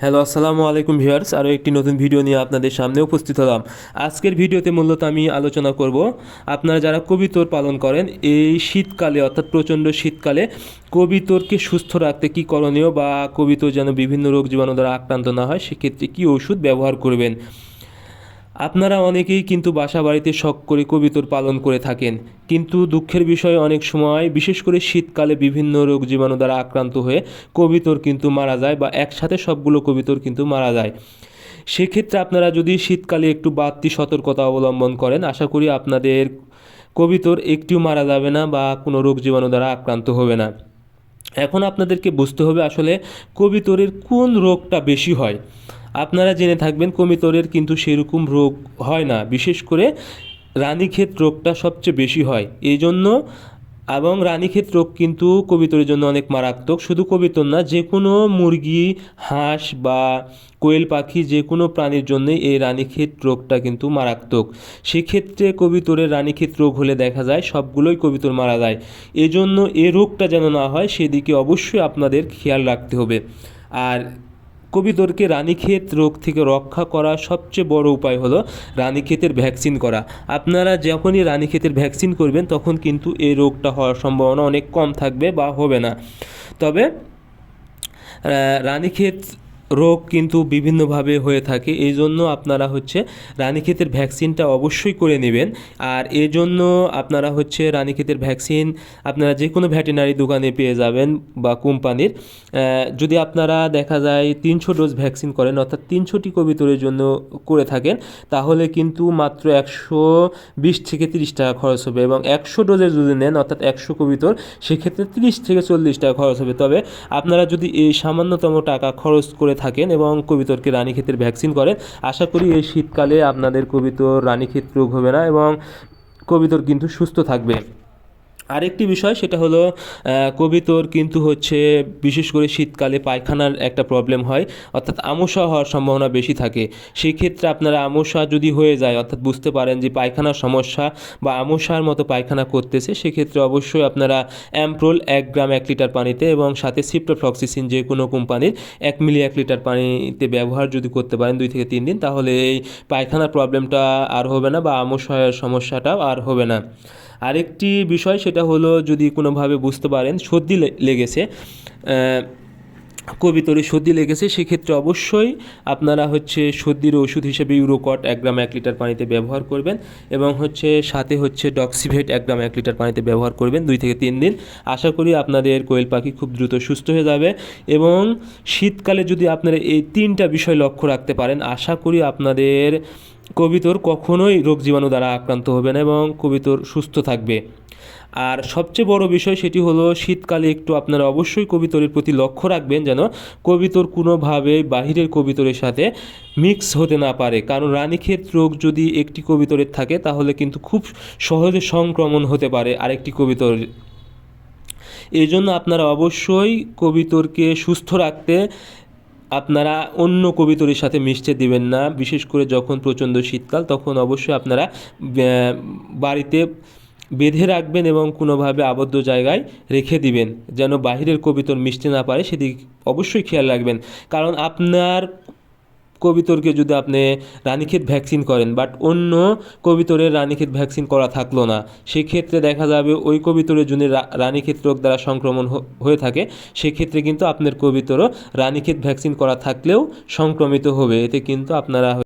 Hello, আসসালামু আলাইকুম viewers. আরও একটি নতুন ভিডিও নিয়ে আপনাদের সামনে উপস্থিত হলাম। আজকের ভিডিওতে মূলত আমি আলোচনা করব আপনারা যারা কবিতর পালন করেন এই শীতকালে, অর্থাৎ প্রচণ্ড শীতকালে কবিতরকে সুস্থ রাখতে কী করণীয়, বা কবিতর যেন বিভিন্ন রোগ জীবাণু দ্বারা আক্রান্ত না হয় সেক্ষেত্রে কী ওষুধ ব্যবহার করবেন। আপনারা অনেকেই কিন্তু বাসা বাড়িতে শখ করে কবিতর পালন করে থাকেন, কিন্তু দুঃখের বিষয় অনেক সময় বিশেষ করে শীতকালে বিভিন্ন রোগ জীবাণু দ্বারা আক্রান্ত হয়ে কবিতর কিন্তু মারা যায়, বা একসাথে সবগুলো কবিতর কিন্তু মারা যায়। সেক্ষেত্রে আপনারা যদি শীতকালে একটু বাড়তি সতর্কতা অবলম্বন করেন, আশা করি আপনাদের কবিতর একটিও মারা যাবে না বা কোনো রোগ জীবাণু দ্বারা আক্রান্ত হবে না। এখন আপনাদেরকে বুঝতে হবে আসলে কবিতরের কোন রোগটা বেশি হয়। আপনারা জেনে থাকবেন কবিতরের কিন্তু সেরকম রোগ হয় না, বিশেষ করে রানীক্ষেত রোগটা সবচেয়ে বেশি হয় এই জন্য। এবং রানীক্ষেত রোগ কিন্তু কবিতরের জন্য অনেক মারাত্মক। শুধু কবিতর না, যে কোনো মুরগি, হাঁস বা কোয়েল পাখি, যে কোনো প্রাণীর জন্যই এই রানীক্ষেত রোগটা কিন্তু মারাত্মক। সেক্ষেত্রে কবিতরের রানীক্ষেত রোগ হলে দেখা যায় সবগুলোই কবিতর মারা যায়। এজন্য এ রোগটা যেন না হয় সেদিকে অবশ্যই আপনাদের খেয়াল রাখতে হবে। আর কবিতরকে রানীক্ষেত রোগ থেকে রক্ষা করার সবচেয়ে বড় উপায় হলো রানীক্ষেতের ভ্যাকসিন করা। আপনারা যখনই রানীক্ষেতের ভ্যাকসিন করবেন তখন কিন্তু এই রোগটা হওয়ার সম্ভাবনা অনেক কম থাকবে বা হবে না। তবে রানীক্ষেত রোগ কিন্তু বিভিন্নভাবে হয়ে থাকে, এই জন্য আপনারা রানীক্ষেতের ভ্যাকসিনটা অবশ্যই করে নেবেন। আর এই জন্য আপনারা রানীক্ষেতের ভ্যাকসিন আপনারা যে কোনো ভেটেরিনারি দোকানে পেয়ে যাবেন বা কোম্পানির। যদি আপনারা দেখা যায় 300 ডোজ ভ্যাকসিন করেন, অর্থাৎ 300টি কবিতরের জন্য করে থাকেন, তাহলে কিন্তু মাত্র 120 থেকে 30 টাকা খরচ হবে। এবং 100 ডোজের যদি নেন, অর্থাৎ 100 কবিতর, সেক্ষেত্রে 30 থেকে 40 টাকা খরচ হবে। তবে আপনারা যদি এই সামান্যতম টাকা খরচ করে থাকেন এবং কবিতরকে রানীক্ষেতের ভ্যাকসিন করেন, আশা করি এই শীতকালে আপনাদের কবিতর রানীক্ষেত রোগ হবে না এবং কবিতর কিন্তু সুস্থ থাকবে। আরেকটি বিষয় সেটা হলো কবিতর কিন্তু বিশেষ করে শীতকালে পায়খানার একটা প্রবলেম হয়, অর্থাৎ আমশা হওয়ার সম্ভাবনা বেশি থাকে। সেই ক্ষেত্রে আপনারা আমশা যদি হয়ে যায়, অর্থাৎ বুঝতে পারেন যে পায়খানার সমস্যা বা আমশার মতো পায়খানা করতেছে, সেক্ষেত্রে অবশ্যই আপনারা অ্যাম্প্রোল 1 গ্রাম 1 লিটার পানিতে এবং সাথে সিপ্রোফ্লক্সিসিন যে কোনো কোম্পানির 1 মিলি 1 লিটার পানিতে ব্যবহার যদি করতে পারেন 2 থেকে 3 দিন, তাহলে এই পায়খানার প্রবলেমটা আর হবে না বা আমশার সমস্যাটাও আর হবে না। আরেকটি বিষয় সেটা হলো, যদি কোনোভাবে বুঝতে পারেন সর্দি লেগেছে, কবিতরে সর্দি লেগেছে, সেক্ষেত্রে অবশ্যই আপনারা সর্দির ওষুধ হিসেবে ইউরোকট 1 গ্রাম 1 লিটার পানিতে ব্যবহার করবেন এবং সাথে ডক্সিভেট 1 গ্রাম 1 লিটার পানিতে ব্যবহার করবেন 2 থেকে 3 দিন। আশা করি আপনাদের কোয়েল পাখি খুব দ্রুত সুস্থ হয়ে যাবে। এবং শীতকালে যদি আপনারা এই 3টা বিষয় লক্ষ্য রাখতে পারেন, আশা করি আপনাদের কবিতর কখনোই রোগ জীবাণু দ্বারা আক্রান্ত হবে না এবং কবিতর সুস্থ থাকবে। আর সবচেয়ে বড় বিষয় সেটি হলো, শীতকালে একটু আপনারা অবশ্যই কবিতরের প্রতি লক্ষ্য রাখবেন যেন কবিতর কোনোভাবে বাহিরের কবিতরের সাথে মিক্স হতে না পারে। কারণ রানীক্ষেত রোগ যদি একটি কবিতরের থাকে তাহলে কিন্তু খুব সহজে সংক্রমণ হতে পারে আরেকটি কবিতর। এই জন্য আপনারা অবশ্যই কবিতরকে সুস্থ রাখতে আপনারা অন্য কবিতরের সাথে মিশতে দিবেন না। বিশেষ করে যখন প্রচণ্ড শীতকাল, তখন অবশ্যই আপনারা বাড়িতে বেঁধে রাখবেন এবং কোনোভাবে আবদ্ধ জায়গায় রেখে দিবেন যেন বাহিরের কবিতর মিশতে না পারে, সেদিক অবশ্যই খেয়াল রাখবেন। কারণ আপনার কবিতরকে যদি আপনি রানীক্ষেত ভ্যাকসিন করেন, বাট অন্য কবিতরের রানীক্ষেত ভ্যাকসিন করা থাকলো না, সেক্ষেত্রে দেখা যাবে ওই কবিতরের জন্য রানীক্ষেত রোগ দ্বারা সংক্রমণ হয়ে থাকে, সেক্ষেত্রে কিন্তু আপনার কবিতরও রানীক্ষেত ভ্যাকসিন করা থাকলেও সংক্রমিত হবে। এতে কিন্তু আপনারা